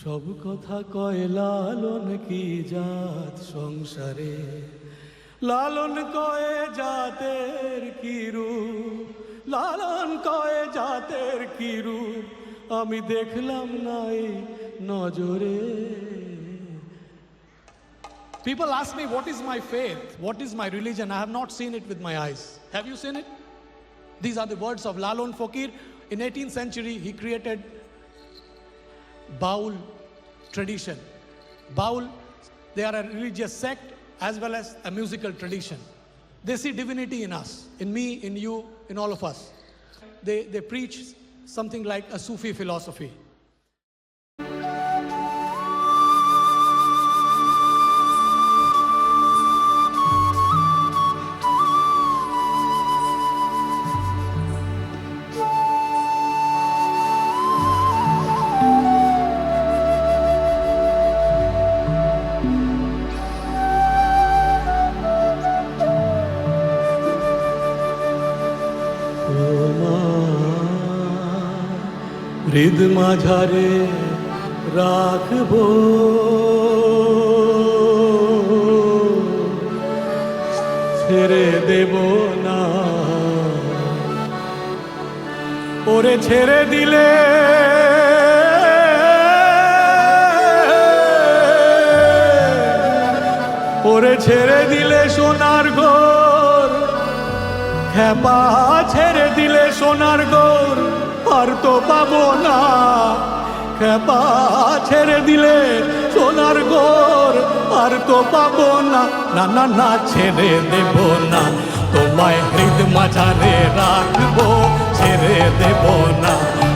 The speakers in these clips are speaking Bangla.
সব কথা কয় লালন কি জাত সংসারে, লালন কয় জাতের কি রূপ, লালন কয় জাতের কি রূপ, আমি দেখলাম নাই নজরে। People ask me, what is my faith? What is my religion? I have not seen it with my eyes. Have you seen it? These are the words of Lalon Fakir. In 18th century, he created Baul tradition. Baul, they are a religious sect as well as a musical tradition. They see divinity in us, in me, in you, in all of us. They preach something like a Sufi philosophy. হৃদ মাঝারে রাখবো, ছেড়ে দেব না, ওরে ছেড়ে দিলে ওরে ছেড়ে দিলে সোনার গোর, খেপা ছেড়ে দিলে সোনার গোর আর তো পাবো না, খেপা ছেড়ে দিলে সোনার গোর আর তো পাবো না, না না না ছেড়ে দেব না, তোমায় হৃদ মাঝারে রাখবো, ছেড়ে দেব না,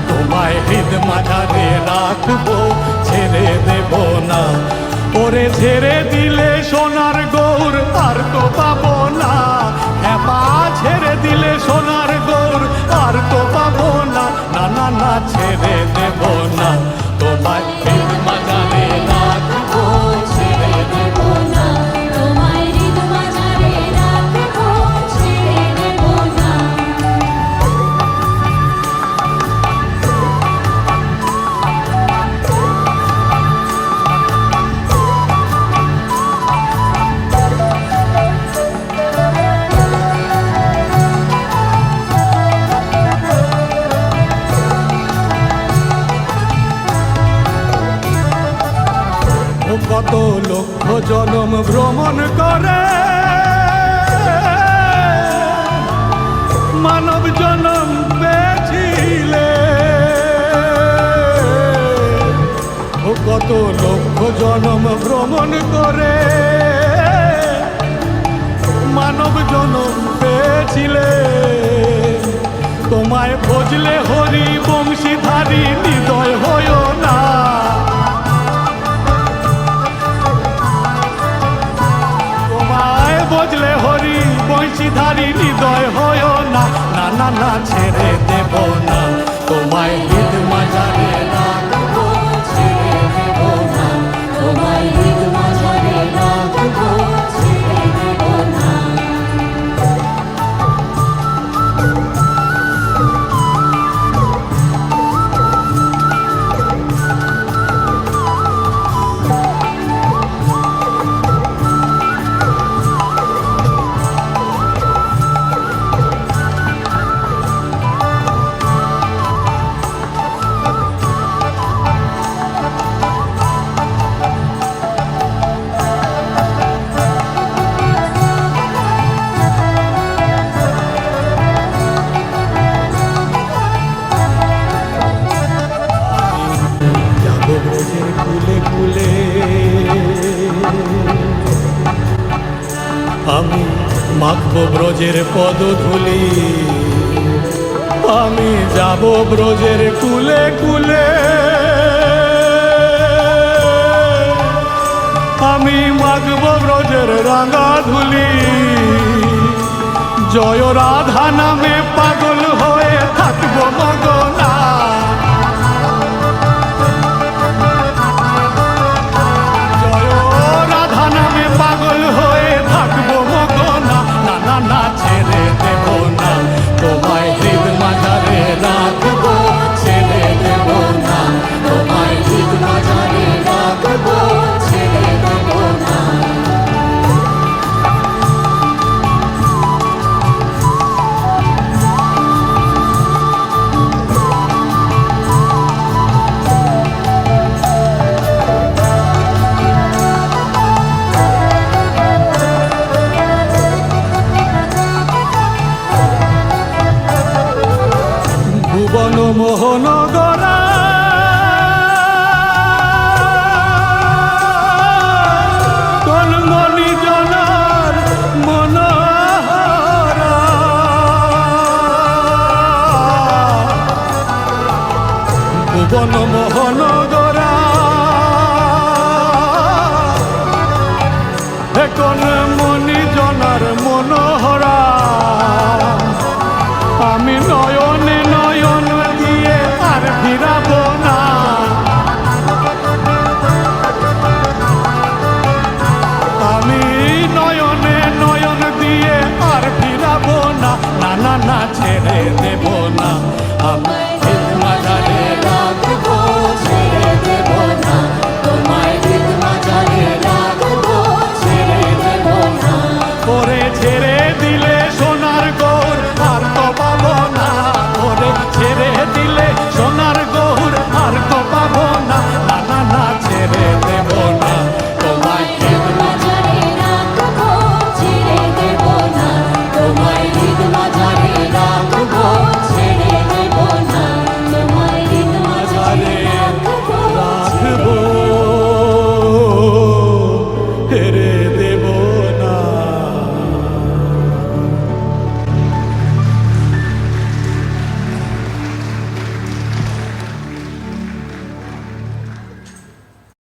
তোমায় হৃদ মাঝারে রাখবো, ছেড়ে দেব না, ওরে ছেড়ে দিলে সোনার গৌর আর তো পাবো না, খেপা ছেড়ে দিলে সোনার গৌর আর তো পাবো না, না না না ছেড়ে দেব না, তোমায় হৃদ মাঝারে রাখবো, ছেড়ে দেব না, তোমায় হৃদ মাঝারে রাখবো, ছেড়ে দেব না। কত লক্ষ জনম ভ্রমণ করে মানব জনম পেয়েছিলে, ও কত লক্ষ জনম ভ্রমণ করে মানব জনম পেয়েছিলে, তোমায় ভজলে হরি বংশীধারী হৃদয় হয় না, বজলে হরি বংশীধারী হৃদয় হয় না, না না না ছেড়ে দেব না, তোমায় হৃদ মাঝারে রাখবো, ছেড়ে দেব না, তোমায় হৃদ মাঝারে রাখবো, ছেড়ে দেব না। আমি মাখবো ব্রজের পদধূলি, আমি যাব ব্রজের কুলে কুলে, আমি মাখবো ব্রজের রাঙা ধুলি, জয় রাধা নামে পাগল হয়ে থাকবো মগনা, জয় রাধা নামে পাগল হয়ে থাকবো মগনা, না না না ছেড়ে দেব না, তোমায় হৃদ মাঝারে রাখবো, ছেড়ে দেব না, তোমায় হৃদ মাঝারে মোহনগর